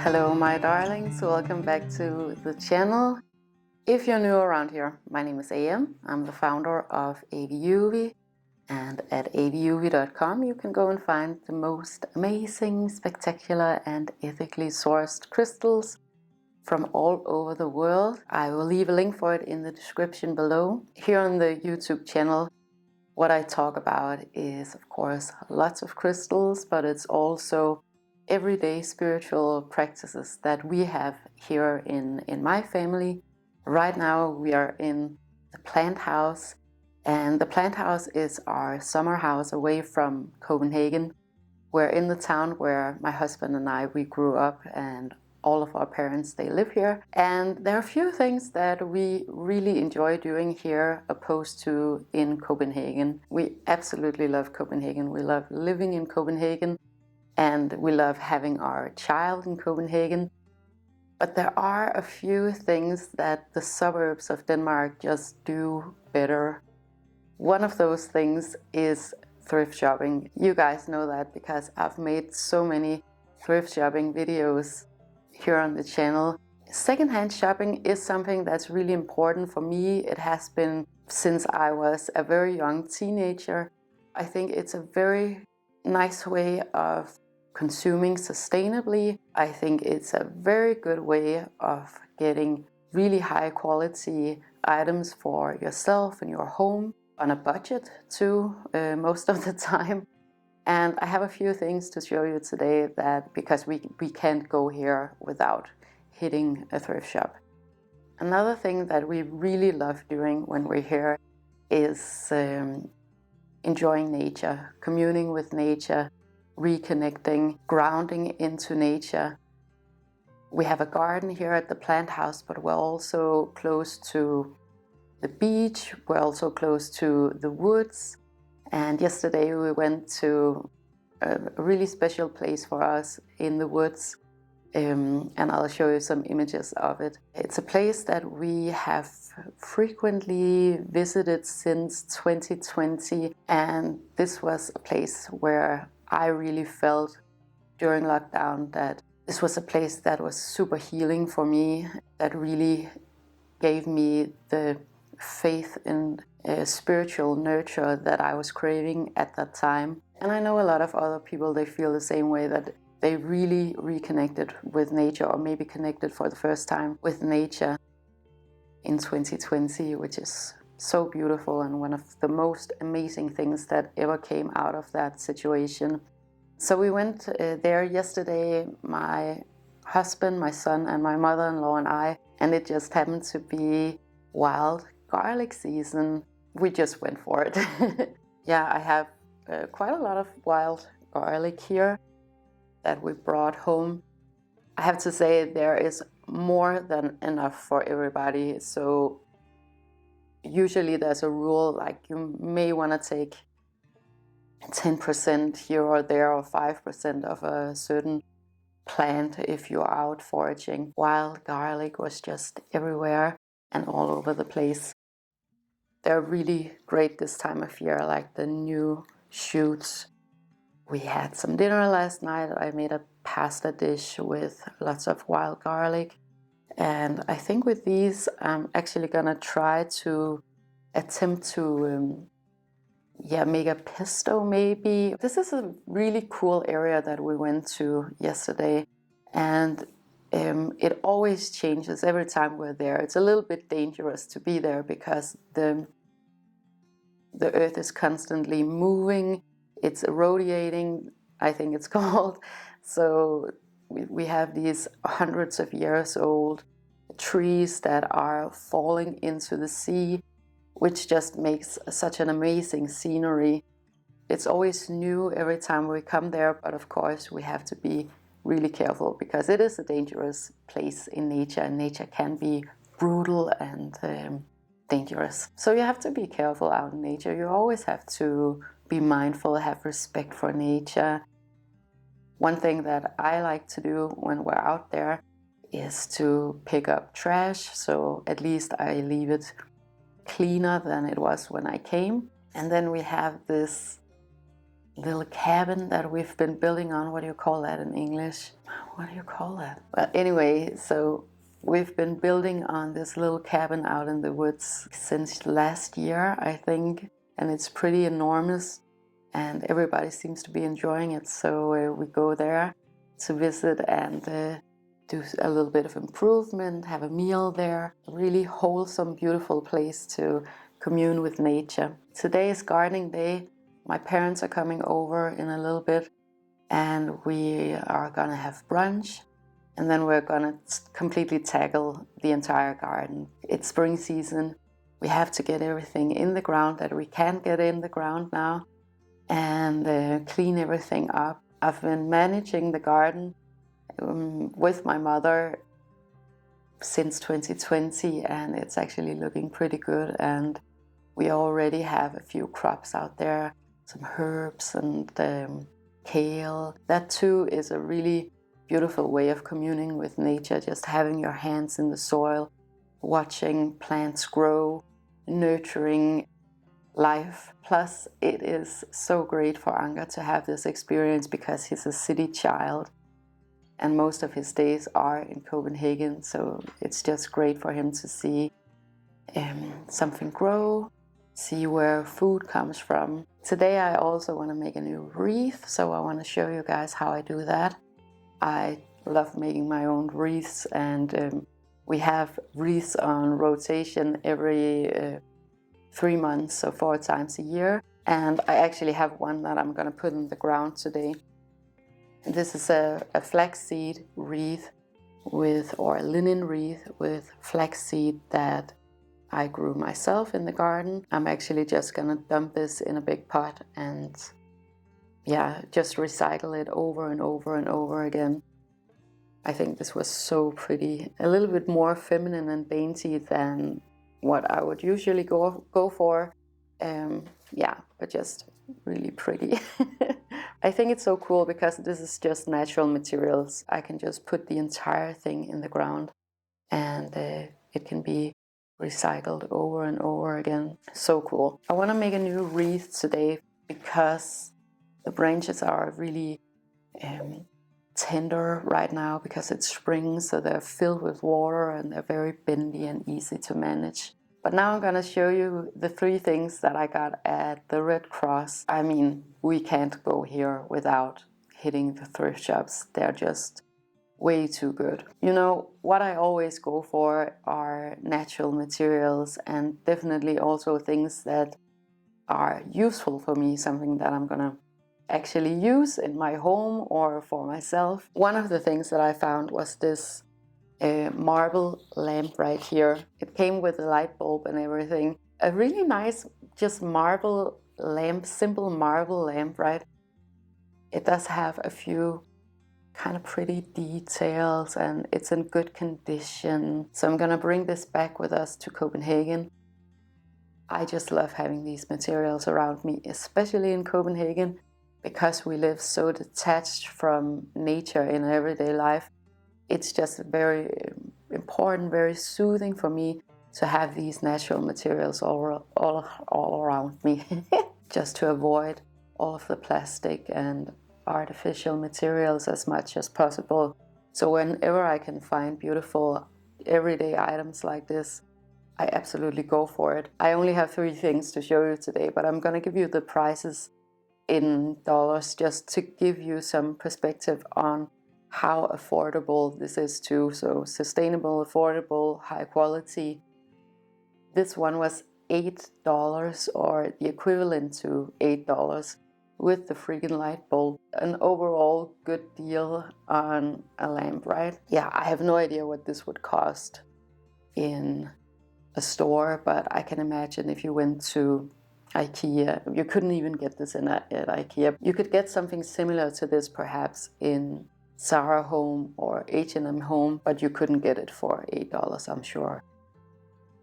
Hello my darlings, welcome back to the channel. If you're new around here, my name is AM. I'm the founder of AVIUVI, and at aviuvi.com you can go and find the most amazing, spectacular and ethically sourced crystals from all over the world. I will leave a link for it in the description below. Here on the YouTube channel, what I talk about is of course lots of crystals, but it's also everyday spiritual practices that we have here in my family. Right now we are in the plant house, and the plant house is our summer house away from Copenhagen. We're in the town where my husband and we grew up, and all of our parents, they live here. And there are a few things that we really enjoy doing here opposed to in Copenhagen. We absolutely love Copenhagen. We love living in Copenhagen, and we love having our child in Copenhagen. But there are a few things that the suburbs of Denmark just do better. One of those things is thrift shopping. You guys know that because I've made so many thrift shopping videos here on the channel. Secondhand shopping is something that's really important for me. It has been since I was a very young teenager. I think it's a very nice way of consuming sustainably. I think it's a very good way of getting really high quality items for yourself and your home on a budget too, most of the time. And I have a few things to show you today that because we can't go here without hitting a thrift shop. Another thing that we really love doing when we're here is enjoying nature, communing with nature, reconnecting, grounding into nature. We have a garden here at the plant house, but we're also close to the beach. We're also close to the woods. And yesterday we went to a really special place for us in the woods, and I'll show you some images of it. It's a place that we have frequently visited since 2020, and this was a place where I really felt during lockdown that this was a place that was super healing for me, that really gave me the faith and spiritual nurture that I was craving at that time. And I know a lot of other people, they feel the same way, that they really reconnected with nature, or maybe connected for the first time with nature in 2020, which is so beautiful and one of the most amazing things that ever came out of that situation. So we went there yesterday, my husband, my son and my mother-in-law and it just happened to be wild garlic season. We just went for it. Yeah, I have quite a lot of wild garlic here that we brought home. I have to say there is more than enough for everybody. So usually there's a rule, like you may want to take 10% here or there, or 5% of a certain plant if you're out foraging. Wild garlic was just everywhere and all over the place. They're really great this time of year, like the new shoots. We had some dinner last night. I made a pasta dish with lots of wild garlic. And I think with these, I'm actually gonna try to attempt to make a pesto maybe. This is a really cool area that we went to yesterday, and it always changes every time we're there. It's a little bit dangerous to be there because the earth is constantly moving. It's irradiating, I think it's called. So we have these hundreds of years old trees that are falling into the sea, which just makes such an amazing scenery. It's always new every time we come there, but of course we have to be really careful because it is a dangerous place in nature, and nature can be brutal and dangerous. So you have to be careful out in nature. You always have to be mindful, have respect for nature. One thing that I like to do when we're out there is to pick up trash, so at least I leave it cleaner than it was when I came. And then we have this little cabin that we've been building on. What do you call that in English? What do you call that? Well, anyway, so we've been building on this little cabin out in the woods since last year, I think, and it's pretty enormous and everybody seems to be enjoying it. So we go there to visit and do a little bit of improvement, have a meal there. A really wholesome, beautiful place to commune with nature. Today is gardening day. My parents are coming over in a little bit and we are gonna have brunch. And then we're gonna completely tackle the entire garden. It's spring season. We have to get everything in the ground that we can get in the ground now and clean everything up. I've been managing the garden with my mother since 2020 and it's actually looking pretty good, and we already have a few crops out there, some herbs and kale. That too is a really beautiful way of communing with nature, just having your hands in the soil, watching plants grow, nurturing life. Plus, it is so great for Anker to have this experience because he's a city child and most of his days are in Copenhagen, so it's just great for him to see something grow, see where food comes from. Today I also want to make a new wreath, so I want to show you guys how I do that. I love making my own wreaths, and we have wreaths on rotation every 3 months, so 4 times a year. And I actually have one that I'm going to put in the ground today. This is a flaxseed wreath or a linen wreath with flaxseed that I grew myself in the garden. I'm actually just going to dump this in a big pot and just recycle it over and over and over again. I think this was so pretty. A little bit more feminine and dainty than what I would usually go for. But just really pretty. I think it's so cool because this is just natural materials. I can just put the entire thing in the ground and it can be recycled over and over again. So cool. I want to make a new wreath today because the branches are really tender right now because it's spring, so they're filled with water and they're very bendy and easy to manage. But now I'm going to show you the 3 things that I got at the Red Cross. I mean, we can't go here without hitting the thrift shops. They're just way too good. You know, what I always go for are natural materials and definitely also things that are useful for me, something that I'm gonna actually use in my home or for myself. One of the things that I found was this marble lamp right here. It came with a light bulb and everything. A really nice just marble lamp, simple marble lamp, right? It does have a few kind of pretty details and it's in good condition. So I'm gonna bring this back with us to Copenhagen. I just love having these materials around me, especially in Copenhagen, because we live so detached from nature in everyday life. It's just very important, very soothing for me to have these natural materials all around me, just to avoid all of the plastic and artificial materials as much as possible. So whenever I can find beautiful everyday items like this, I absolutely go for it. I only have 3 things to show you today, but I'm gonna give you the prices in dollars just to give you some perspective on how affordable this is too. So sustainable, affordable, high quality. This one was $8 or the equivalent to $8 with the freaking light bulb. An overall good deal on a lamp, right? Yeah, I have no idea what this would cost in a store, but I can imagine if you went to IKEA, you couldn't even get this at IKEA. You could get something similar to this perhaps in Zara Home or H&M Home, but you couldn't get it for $8, I'm sure.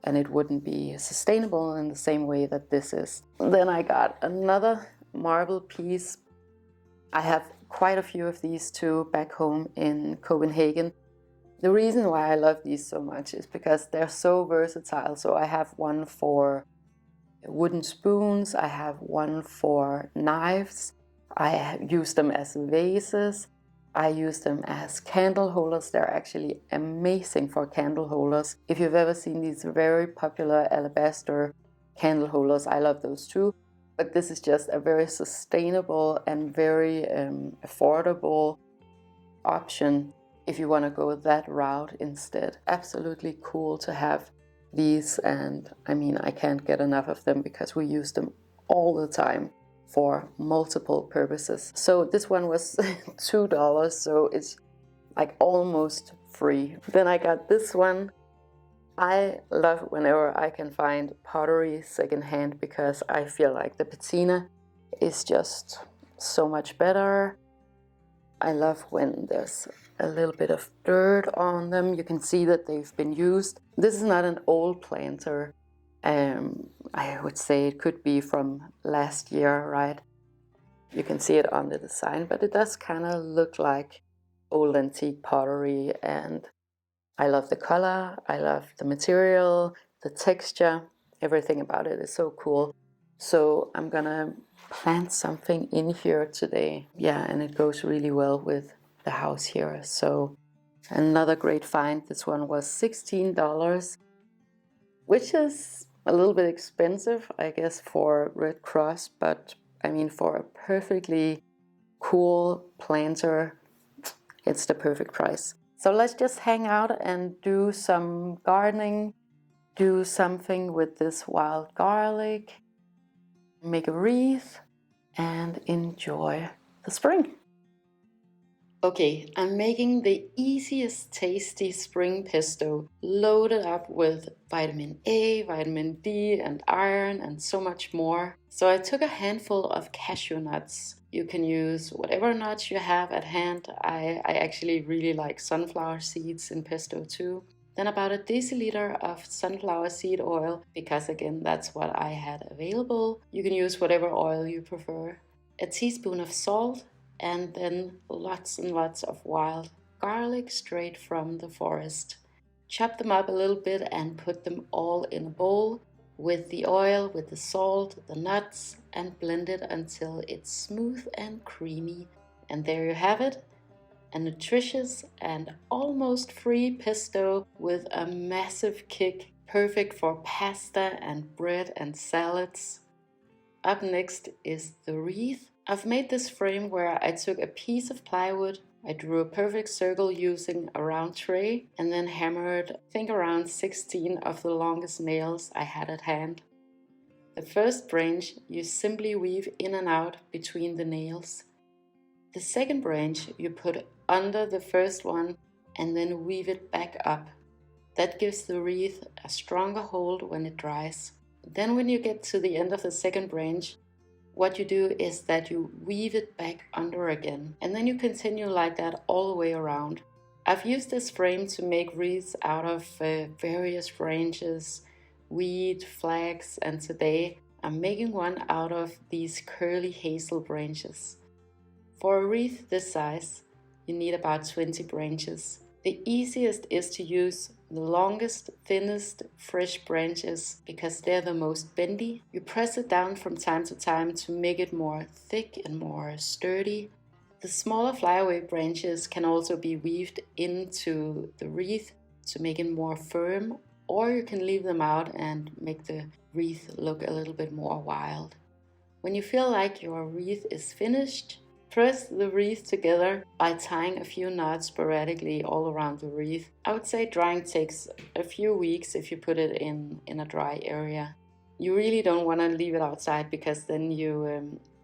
And it wouldn't be sustainable in the same way that this is. Then I got another marble piece. I have quite a few of these too back home in Copenhagen. The reason why I love these so much is because they're so versatile. So I have one for wooden spoons, I have one for knives, I use them as vases. I use them as candle holders. They're actually amazing for candle holders. If you've ever seen these very popular alabaster candle holders, I love those too. But this is just a very sustainable and very affordable option if you want to go that route instead. Absolutely cool to have these, and I mean, I can't get enough of them because we use them all the time for multiple purposes. So this one was $2, so it's like almost free. Then I got this one. I love whenever I can find pottery secondhand because I feel like the patina is just so much better. I love when there's a little bit of dirt on them. You can see that they've been used. This is not an old planter. I would say it could be from last year, right? You can see it on the design, but it does kind of look like old antique pottery, and I love the color, I love the material, the texture, everything about it is so cool. So I'm gonna plant something in here today. Yeah, and it goes really well with the house here. So another great find. This one was $16, which is a little bit expensive, I guess, for Red Cross, but I mean, for a perfectly cool planter, it's the perfect price. So let's just hang out and do some gardening, do something with this wild garlic, make a wreath, and enjoy the spring. Okay, I'm making the easiest tasty spring pesto, loaded up with vitamin A, vitamin D, and iron, and so much more. So I took a handful of cashew nuts. You can use whatever nuts you have at hand. I actually really like sunflower seeds in pesto too. Then about a deciliter of sunflower seed oil, because again, that's what I had available. You can use whatever oil you prefer. A teaspoon of salt, and then lots and lots of wild garlic straight from the forest. Chop them up a little bit and put them all in a bowl with the oil, with the salt, the nuts, and blend it until it's smooth and creamy. And there you have it, a nutritious and almost free pesto with a massive kick, perfect for pasta and bread and salads. Up next is the wreath. I've made this frame where I took a piece of plywood, I drew a perfect circle using a round tray, and then hammered, I think, around 16 of the longest nails I had at hand. The first branch you simply weave in and out between the nails. The second branch you put under the first one and then weave it back up. That gives the wreath a stronger hold when it dries. Then when you get to the end of the second branch, what you do is that you weave it back under again, and then you continue like that all the way around. I've used this frame to make wreaths out of various branches, wheat, flax, and today I'm making one out of these curly hazel branches. For a wreath this size, you need about 20 branches. The easiest is to use the longest, thinnest, fresh branches because they're the most bendy. You press it down from time to time to make it more thick and more sturdy. The smaller flyaway branches can also be weaved into the wreath to make it more firm, or you can leave them out and make the wreath look a little bit more wild. When you feel like your wreath is finished, press the wreath together by tying a few knots sporadically all around the wreath. I would say drying takes a few weeks if you put it in a dry area. You really don't want to leave it outside because then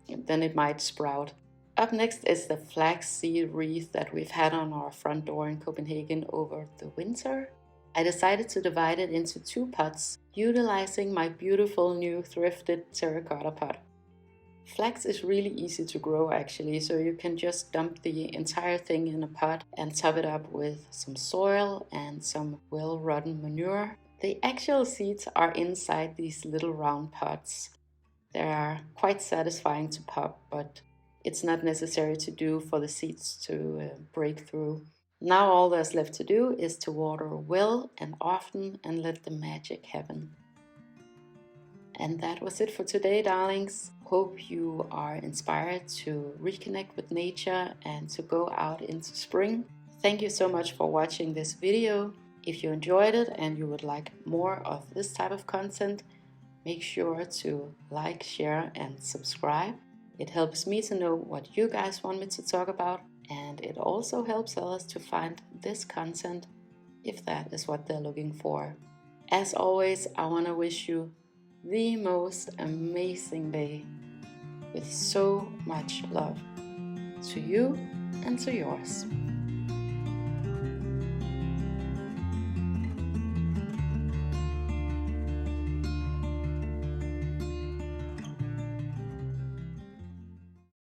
it might sprout. Up next is the flaxseed wreath that we've had on our front door in Copenhagen over the winter. I decided to divide it into 2 pots, utilizing my beautiful new thrifted terracotta pot. Flax is really easy to grow actually, so you can just dump the entire thing in a pot and top it up with some soil and some well-rotten manure. The actual seeds are inside these little round pots. They are quite satisfying to pop, but it's not necessary to do for the seeds to break through. Now all there's left to do is to water well and often and let the magic happen. And that was it for today, darlings. Hope you are inspired to reconnect with nature and to go out into spring. Thank you so much for watching this video. If you enjoyed it and you would like more of this type of content, make sure to like, share, and subscribe. It helps me to know what you guys want me to talk about, and it also helps others to find this content if that is what they're looking for. As always, I want to wish you the most amazing day with so much love to you and to yours.